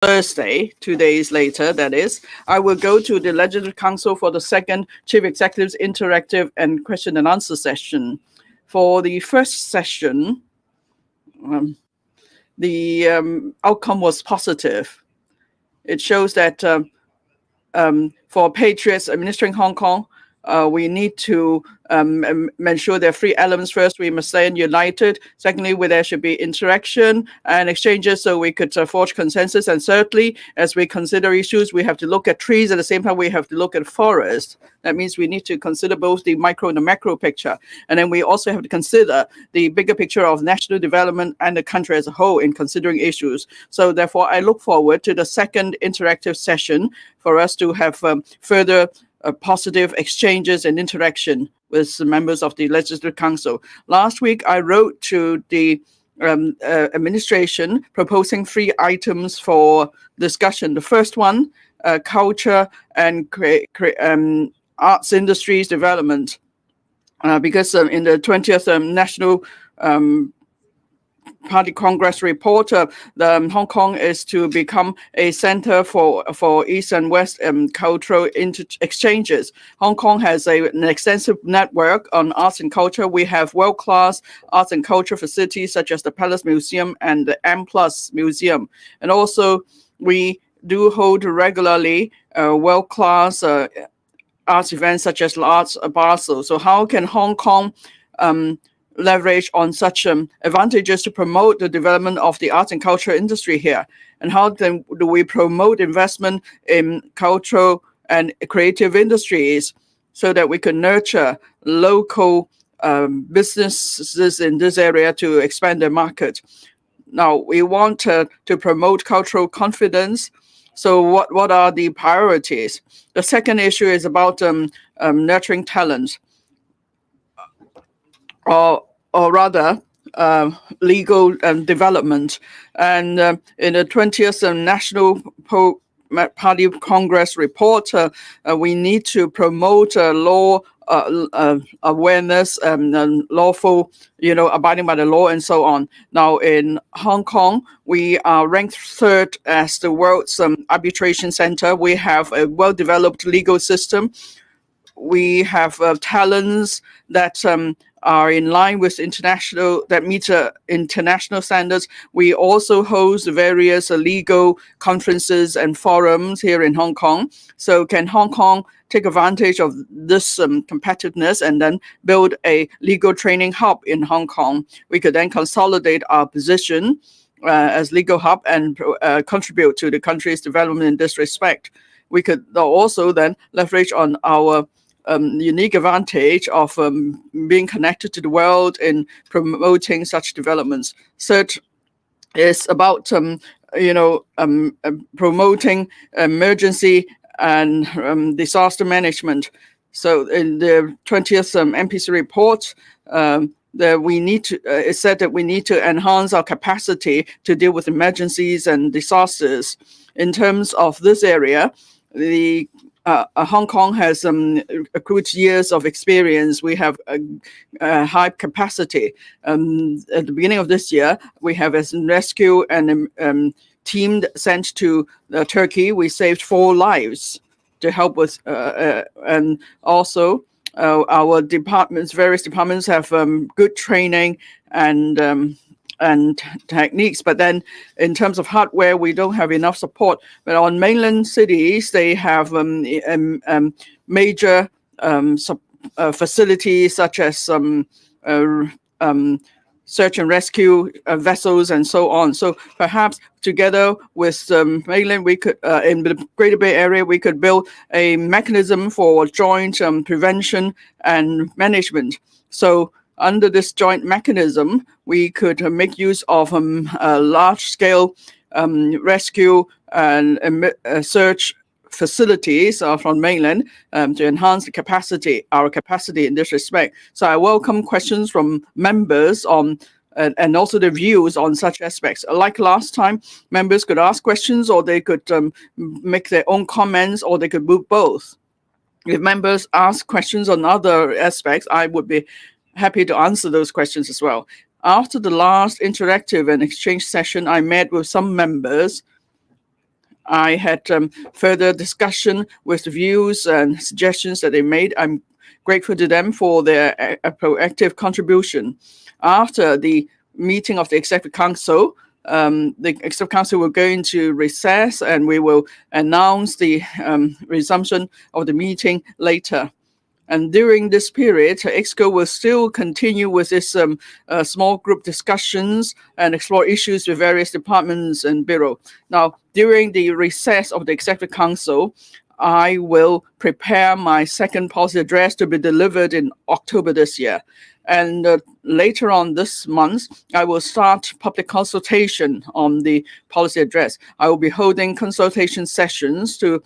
Thursday, 2 days later, that is, I will go to the Legislative Council for the second Chief Executive's interactive and question and answer session. For the first session, the outcome was positive. It shows that for patriots administering Hong Kong, we need to ensure there are three elements. First, we must stand united. Secondly, there should be interaction and exchanges so we could forge consensus. And thirdly, as we consider issues, we have to look at trees. At the same time, we have to look at forests. That means we need to consider both the micro and the macro picture. And then we also have to consider the bigger picture of national development and the country as a whole in considering issues. So therefore, I look forward to the second interactive session for us to have further positive exchanges and interaction with the members of the Legislative Council. Last week, I wrote to the administration proposing 3 items for discussion. The first one, culture and arts industries development, because in the 20th National Party Congress report, Hong Kong is to become a center for East and West cultural exchanges. Hong Kong has an extensive network on arts and culture. We have world-class arts and culture facilities such as the Palace Museum and the M+ Museum. And also, we do hold regularly world-class arts events such as Arts Basel. So how can Hong Kong leverage on such advantages to promote the development of the arts and culture industry here? And how then do we promote investment in cultural and creative industries so that we can nurture local businesses in this area to expand their market? Now, we want to promote cultural confidence. So what are the priorities? The second issue is about nurturing talent, or rather legal development. And in the 20th National Party Congress report, we need to promote law awareness and lawful, abiding by the law and so on. Now in Hong Kong, we are ranked 3rd as the world's arbitration center. We have a well-developed legal system. We have talents that are in line with that meet international standards. We also host various legal conferences and forums here in Hong Kong. So can Hong Kong take advantage of this competitiveness and then build a legal training hub in Hong Kong? We could then consolidate our position as legal hub and contribute to the country's development in this respect. We could also then leverage on our unique advantage of being connected to the world in promoting such developments. Third is about promoting emergency and disaster management. So in the 20th MPC report, it said that we need to enhance our capacity to deal with emergencies and disasters. In terms of this area, Hong Kong has accrued years of experience. We have a high capacity. At the beginning of this year, we have a rescue and team sent to Turkey. We saved 4 lives to help with, and also our various departments have good training and techniques, but then in terms of hardware, we don't have enough support. But on mainland cities, they have major facilities such as search and rescue vessels and so on. So perhaps together with mainland, we could, in the Greater Bay Area, we could build a mechanism for joint prevention and management. So under this joint mechanism, we could make use of large-scale rescue and search facilities from mainland to enhance our capacity in this respect. So I welcome questions from members on and also the views on such aspects. Like last time, members could ask questions, or they could make their own comments, or they could do both. If members ask questions on other aspects, I would be happy to answer those questions as well. After the last interactive and exchange session, I met with some members I had further discussion with the views and suggestions that they made. I'm grateful to them for their proactive contribution. After the meeting of the Executive Council, the Executive Council will go into recess and we will announce the resumption of the meeting later. And during this period, EXCO will still continue with its small group discussions and explore issues with various departments and bureau. Now, during the recess of the Executive Council, I will prepare my second policy address to be delivered in October this year. And later on this month, I will start public consultation on the policy address. I will be holding consultation sessions to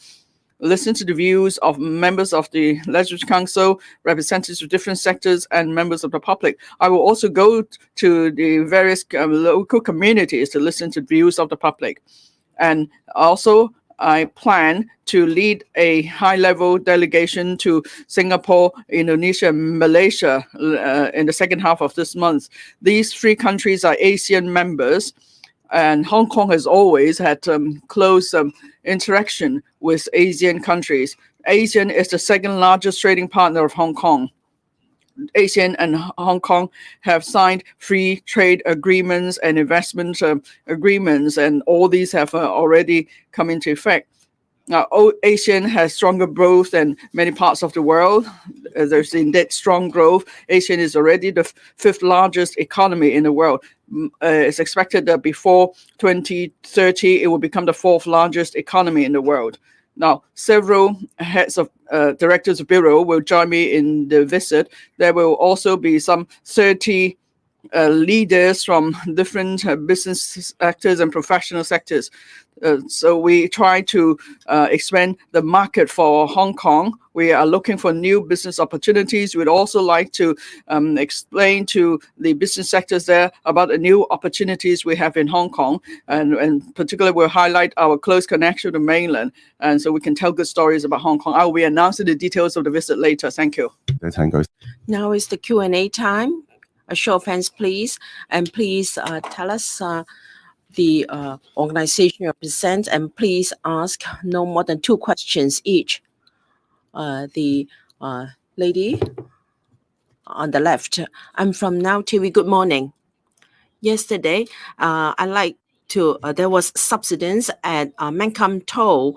listen to the views of members of the Legislative Council, representatives of different sectors, and members of the public. I will also go to the various local communities to listen to the views of the public. And also, I plan to lead a high-level delegation to Singapore, Indonesia, and Malaysia in the second half of this month. These three countries are ASEAN members, and Hong Kong has always had close interaction with Asian countries. ASEAN is the second largest trading partner of Hong Kong. ASEAN and Hong Kong have signed free trade agreements and investment agreements, and all these have already come into effect. Now, ASEAN has stronger growth than many parts of the world. There's indeed strong growth. ASEAN is already the fifth largest economy in the world. It's expected that before 2030, it will become the fourth largest economy in the world. Now, several heads of directors of bureau will join me in the visit. There will also be some 30 leaders from different business sectors and professional sectors. So we try to expand the market for Hong Kong. We are looking for new business opportunities. We'd also like to explain to the business sectors there about the new opportunities we have in Hong Kong. And particularly, we'll highlight our close connection to the mainland. And so we can tell good stories about Hong Kong. I will be announcing the details of the visit later. Thank you. Now is the Q&A time. A show of hands, please. And please tell us the organization you represent, and please ask no more than 2 questions each. The lady on the left. I'm from Now TV. Good morning. Yesterday, I like to, there was subsidence at Man Kam To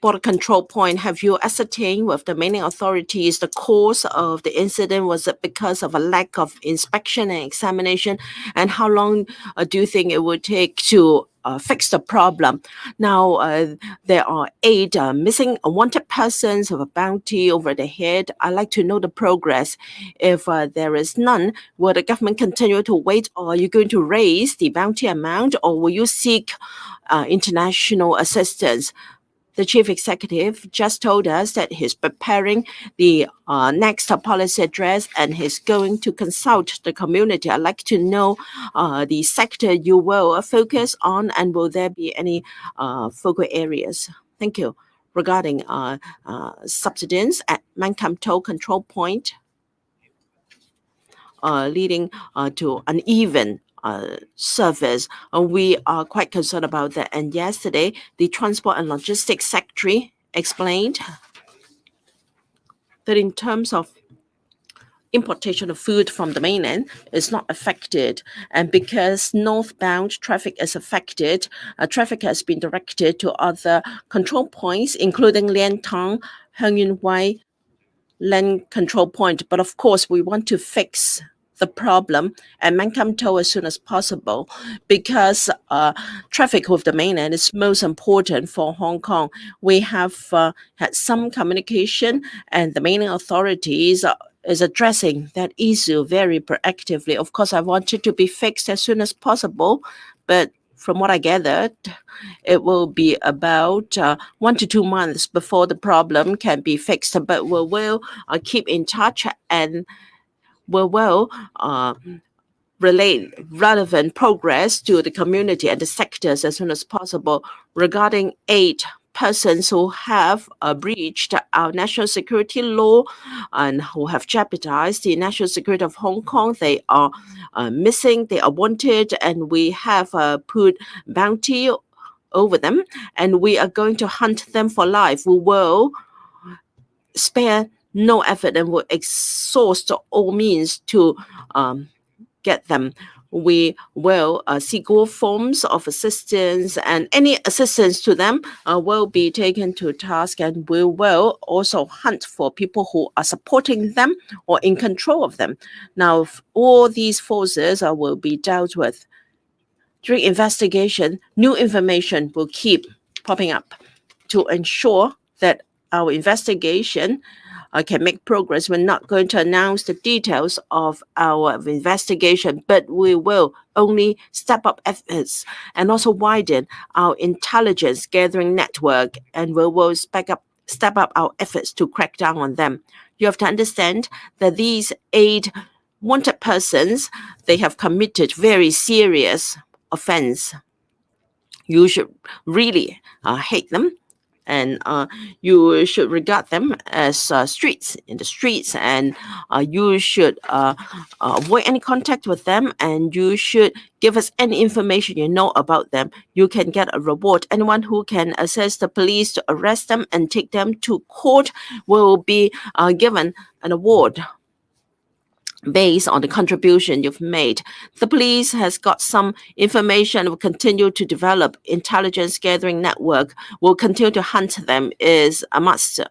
border control point. Have you ascertained with the mining authorities the cause of the incident? Was it because of a lack of inspection and examination? And how long do you think it would take to fix the problem? Now, there are 8 missing wanted persons with a bounty over their head. I'd like to know the progress. If there is none, will the government continue to wait, or are you going to raise the bounty amount, or will you seek international assistance? The chief executive just told us that he's preparing the next policy address and he's going to consult the community. I'd like to know the sector you will focus on, and will there be any focal areas? Thank you. Regarding subsidence at Man Kam To control point, leading to uneven service. We are quite concerned about that. And yesterday, the Transport and Logistics Secretary explained that in terms of importation of food from the mainland is not affected. And because northbound traffic is affected, traffic has been directed to other control points, including Lien Tong, Heng Yun Wai land control point. But of course, we want to fix the problem at Man Kam To as soon as possible, because traffic with the mainland is most important for Hong Kong. We have had some communication, and the mainland authorities is addressing that issue very proactively. Of course, I want it to be fixed as soon as possible, but from what I gathered, it will be about 1 to 2 months before the problem can be fixed. But we will keep in touch, and we will relate relevant progress to the community and the sectors as soon as possible. Regarding 8 persons who have breached our national security law and who have jeopardized the national security of Hong Kong, they are missing, they are wanted, and we have put bounty over them, and we are going to hunt them for life. We will spare no effort and will exhaust all means to get them. We will seek all forms of assistance, and any assistance to them will be taken to task, and we will also hunt for people who are supporting them or in control of them. Now, all these forces will be dealt with. During investigation, new information will keep popping up to ensure that our investigation can make progress. We're not going to announce the details of our investigation, but we will only step up efforts and also widen our intelligence gathering network, and we will step up our efforts to crack down on them. You have to understand that these 8 wanted persons, they have committed very serious offense. You should really hate them, and you should regard them as streets in the streets, and you should avoid any contact with them, and you should give us any information you know about them. You can get a reward. Anyone who can assist the police to arrest them and take them to court will be given an award based on the contribution you've made. The police has got some information, will continue to develop intelligence gathering network, will continue to hunt them is a must.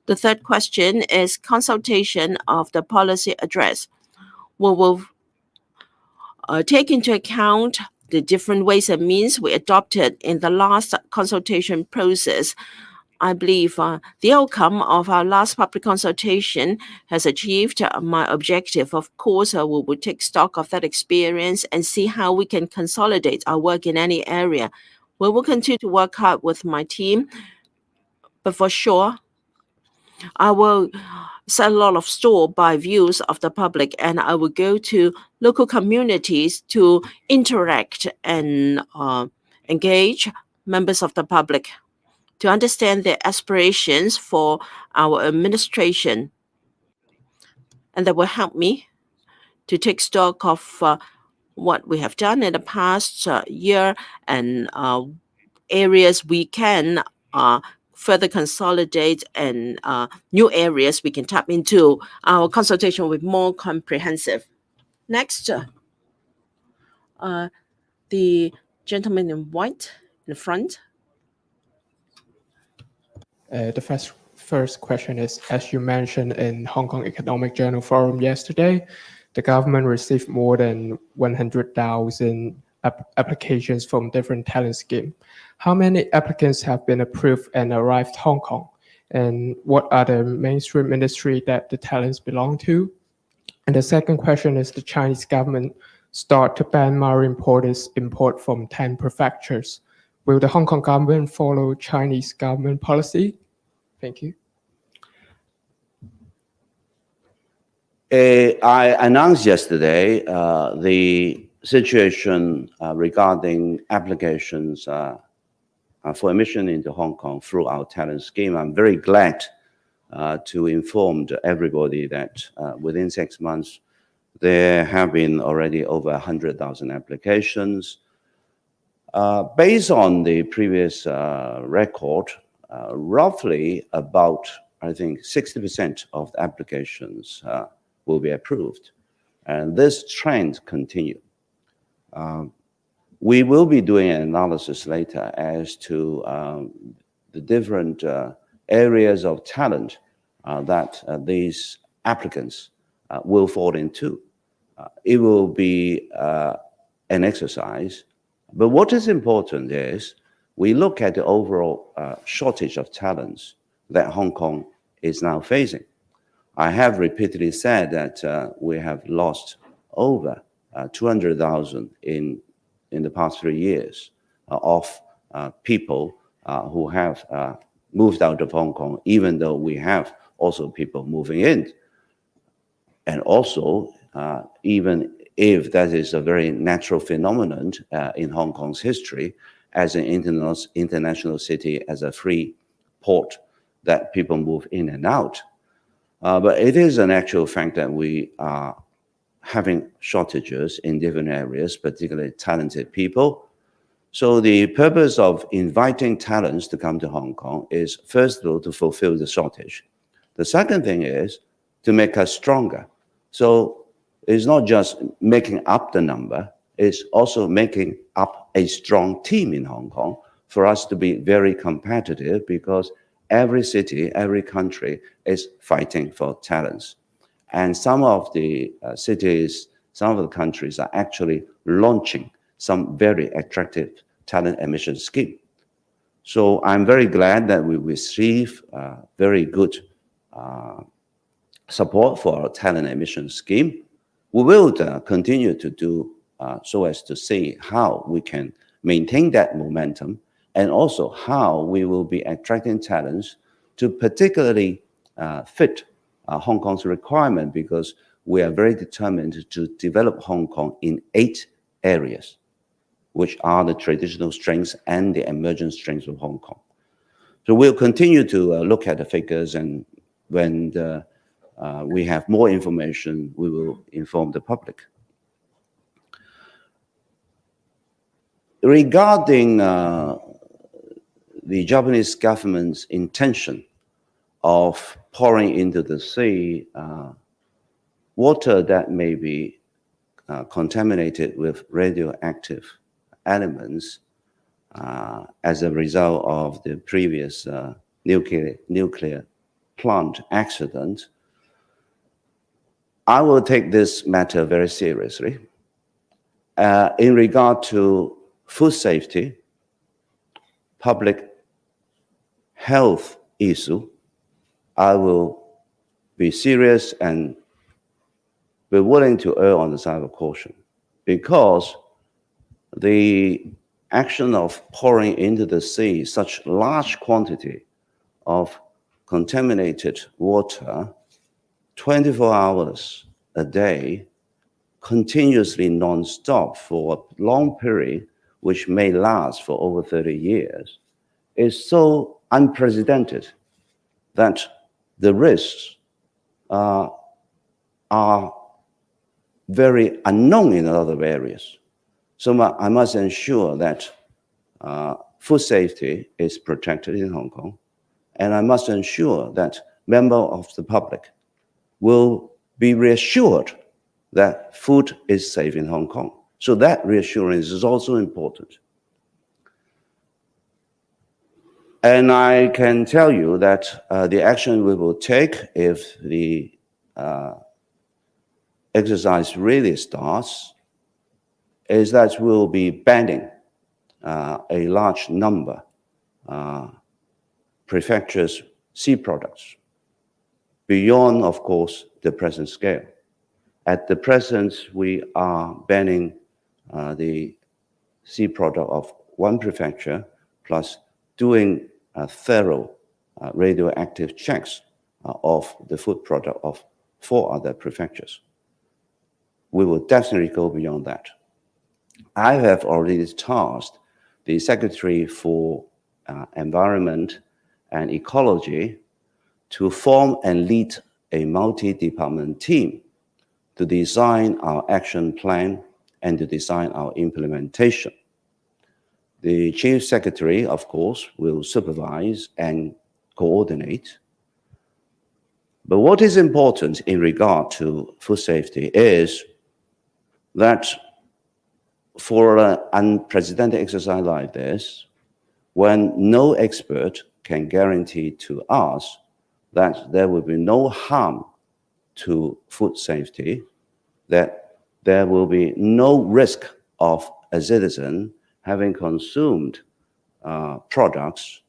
The third question is consultation of the policy address. We will take into account the different ways and means we adopted in the last consultation process. I believe the outcome of our last public consultation has achieved my objective. Of course, we will take stock of that experience and see how we can consolidate our work in any area. We will continue to work hard with my team, but for sure, I will set a lot of store by views of the public, and I will go to local communities to interact and engage members of the public to understand their aspirations for our administration. And that will help me to take stock of what we have done in the past year and areas we can further consolidate, and new areas we can tap into. Our consultation will be more comprehensive. Next, the gentleman in white in the front. The first question is, as you mentioned in Hong Kong Economic Journal Forum yesterday, the government received more than 100,000 applications from different talent schemes. How many applicants have been approved and arrived to Hong Kong? And what are the mainstream ministry that the talents belong to? And the second question is, the Chinese government start to ban Maori importers import from 10 prefectures. Will the Hong Kong government follow Chinese government policy? Thank you. I announced yesterday the situation regarding applications for admission into Hong Kong through our talent scheme. I'm very glad to inform everybody that within 6 months, there have been already over 100,000 applications. Based on the previous record, roughly about, I think, 60% of the applications will be approved. And this trend continues. We will be doing an analysis later as to the different areas of talent that these applicants will fall into. It will be an exercise. But what is important is we look at the overall shortage of talents that Hong Kong is now facing. I have repeatedly said that we have lost over 200,000 in the past 3 years of people who have moved out of Hong Kong, even though we have also people moving in. And also, even if that is a very natural phenomenon in Hong Kong's history, as an international city, as a free port that people move in and out. But it is an actual fact that we are having shortages in different areas, particularly talented people. So the purpose of inviting talents to come to Hong Kong is, first of all, to fulfill the shortage. The second thing is to make us stronger. So it's not just making up the number, it's also making up a strong team in Hong Kong for us to be very competitive, because every city, every country is fighting for talents. And some of the cities, some of the countries are actually launching some very attractive talent admission scheme. So I'm very glad that we receive very good support for our talent admission scheme. We will continue to do so as to see how we can maintain that momentum, and also how we will be attracting talents to particularly fit Hong Kong's requirement, because we are very determined to develop Hong Kong in 8 areas, which are the traditional strengths and the emerging strengths of Hong Kong. So we'll continue to look at the figures, and when we have more information, we will inform the public. Regarding the Japanese government's intention of pouring into the sea water that may be contaminated with radioactive elements as a result of the previous nuclear plant accident, I will take this matter very seriously. In regard to food safety, public health issue, I will be serious and be willing to err on the side of caution, because the action of pouring into the sea such large quantity of contaminated water 24 hours a day, continuously non-stop for a long period, which may last for over 30 years, is so unprecedented that the risks are very unknown in other areas. So I must ensure that food safety is protected in Hong Kong, and I must ensure that members of the public will be reassured that food is safe in Hong Kong. So that reassurance is also important. And I can tell you that the action we will take if the exercise really starts is that we'll be banning a large number prefectures' sea products beyond, of course, the present scale. At the present, we are banning the sea product of 1 prefecture, plus doing thorough radioactive checks of the food product of 4 other prefectures. We will definitely go beyond that. I have already tasked the Secretary for Environment and Ecology to form and lead a multi-department team to design our action plan and to design our implementation. The Chief Secretary, of course, will supervise and coordinate. But what is important in regard to food safety is that for an unprecedented exercise like this, when no expert can guarantee to us that there will be no harm to food safety, that there will be no risk of a citizen having consumed products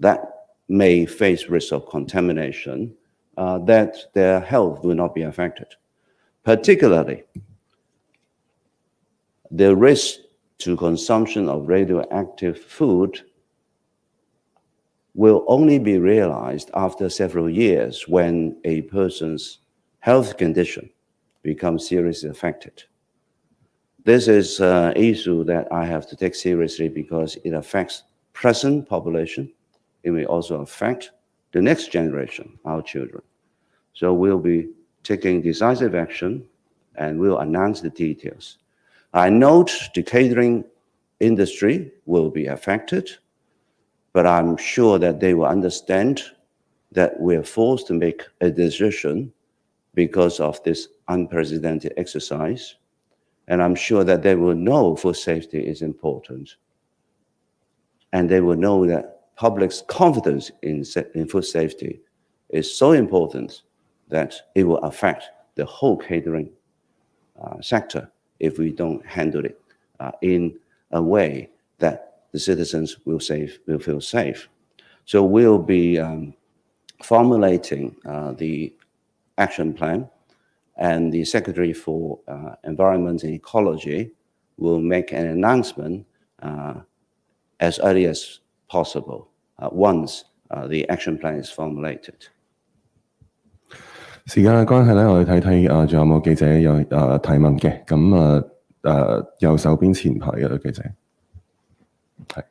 that may face risk of contamination, that their health will not be affected. Particularly, the risk to consumption of radioactive food will only be realized after several years when a person's health condition becomes seriously affected. This is an issue that I have to take seriously because it affects present population. It may also affect the next generation, our children. So we'll be taking decisive action and we'll announce the details. I note the catering industry will be affected, but I'm sure that they will understand that we are forced to make a decision because of this unprecedented exercise. And I'm sure that they will know food safety is important. And they will know that public's confidence in food safety is so important that it will affect the whole catering sector if we don't handle it in a way that the citizens will feel safe. So we'll be formulating the action plan, and the Secretary for Environment and Ecology will make an announcement as early as possible once the action plan is formulated. 時間嘅關係咧，我哋睇睇仲有冇記者有提問嘅？咁右手邊前排嘅記者係。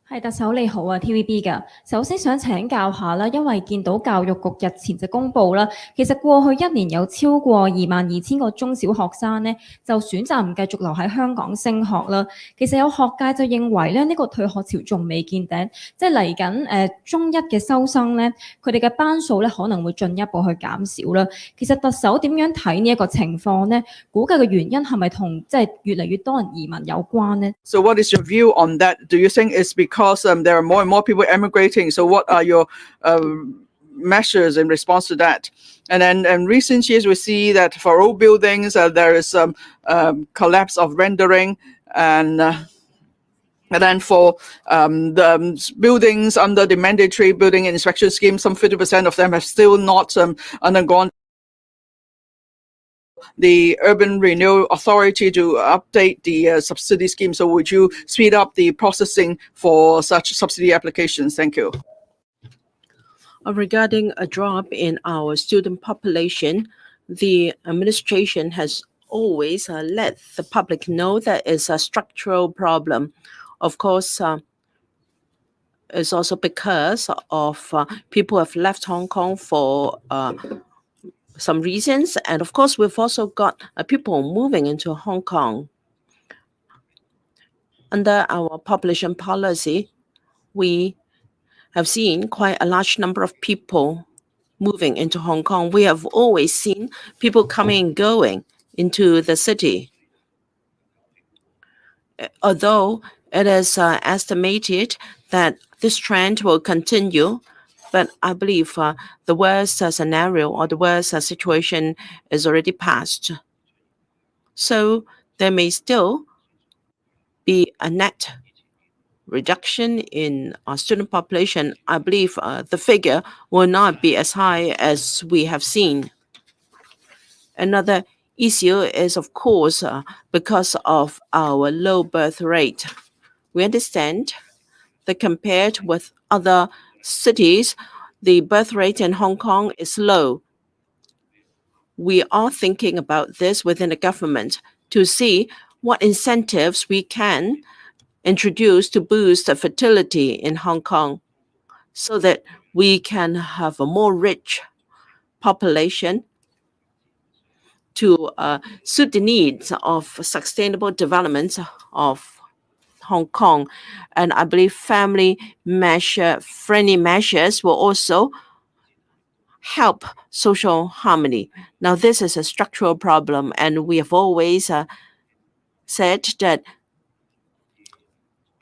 係特首你好啊 ，TVB 㗎。首先想請教下啦，因為見到教育局日前就公布啦，其實過去一年有超過22,000個中小學生呢，就選擇唔繼續留喺香港升學啦。其實有學界就認為咧，呢個退學潮仲未見頂，即係嚟緊中一嘅收生咧，佢哋嘅班數咧可能會進一步去減少啦。其實特首點樣睇呢一個情況呢？估計嘅原因係咪同即係越嚟越多人移民有關呢？ So what is your view on that? Do you think it's because there are more and more people emigrating? So what are your measures in response to that? And then in recent years, we see that for old buildings, there is some collapse of rendering, and then for the buildings under the mandatory building inspection scheme, some 50% of them have still not undergone the Urban Renewal Authority to update the subsidy scheme. So would you speed up the processing for such subsidy applications? Thank you. Regarding a drop in our student population, the administration has always let the public know that it's a structural problem. Of course, it's also because of people have left Hong Kong for some reasons. And of course, we've also got people moving into Hong Kong. Under our population policy, we have seen quite a large number of people moving into Hong Kong. We have always seen people coming and going into the city. Although it is estimated that this trend will continue, but I believe the worst scenario or the worst situation is already past. So there may still be a net reduction in our student population. I believe the figure will not be as high as we have seen. Another issue is, of course, because of our low birth rate. We understand that compared with other cities, the birth rate in Hong Kong is low. We are thinking about this within the government to see what incentives we can introduce to boost the fertility in Hong Kong so that we can have a more rich population to suit the needs of sustainable development of Hong Kong. And I believe friendly measures will also help social harmony. Now, this is a structural problem, and we have always said that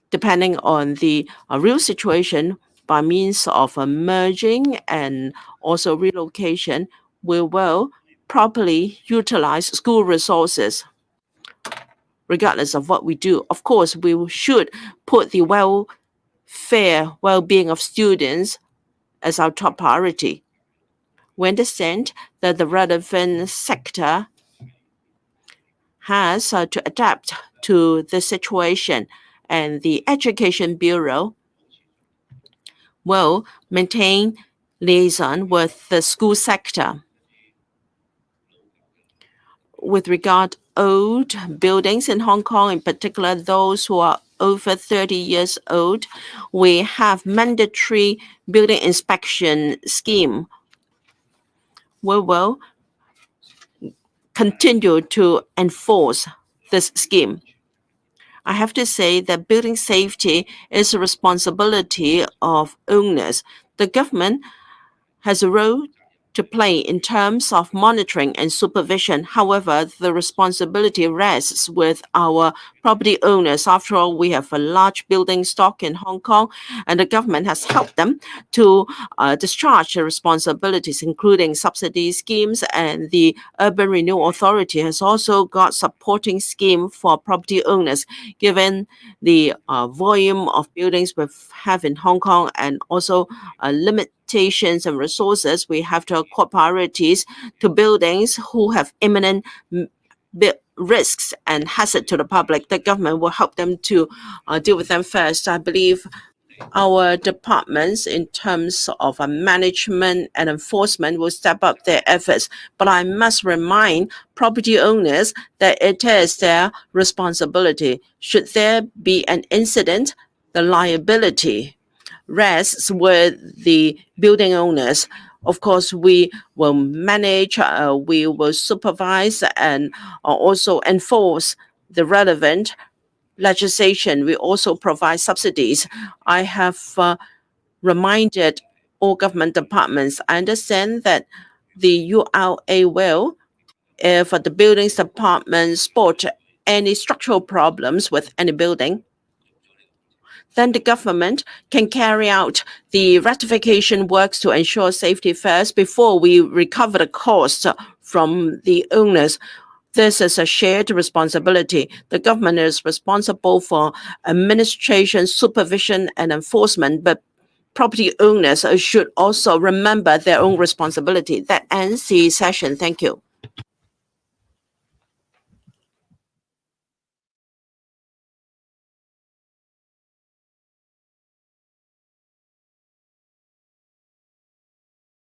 depending on the real situation, by means of merging and also relocation, we will properly utilize school resources. Regardless of what we do, of course, we should put the welfare, well-being of students as our top priority. We understand that the relevant sector has to adapt to the situation, and the Education Bureau will maintain liaison with the school sector. With regard old buildings in Hong Kong, in particular those who are over 30 years old, we have mandatory building inspection scheme. We will continue to enforce this scheme. I have to say that building safety is a responsibility of owners. The government has a role to play in terms of monitoring and supervision. However, the responsibility rests with our property owners. After all, we have a large building stock in Hong Kong, and the government has helped them to discharge the responsibilities, including subsidy schemes, and the Urban Renewal Authority has also got supporting scheme for property owners. Given the volume of buildings we have in Hong Kong and also limitations and resources, we have to accord priorities to buildings who have imminent risks and hazard to the public. The government will help them to deal with them first. I believe our departments in terms of management and enforcement will step up their efforts. But I must remind property owners that it is their responsibility. Should there be an incident, the liability rests with the building owners. Of course, we will manage, we will supervise, and also enforce the relevant legislation. We also provide subsidies. I have reminded all government departments. I understand that the URA will, if the buildings department spot any structural problems with any building, then the government can carry out the rectification works to ensure safety first before we recover the cost from the owners. This is a shared responsibility. The government is responsible for administration, supervision, and enforcement, but property owners should also remember their own responsibility. That ends the session. Thank you.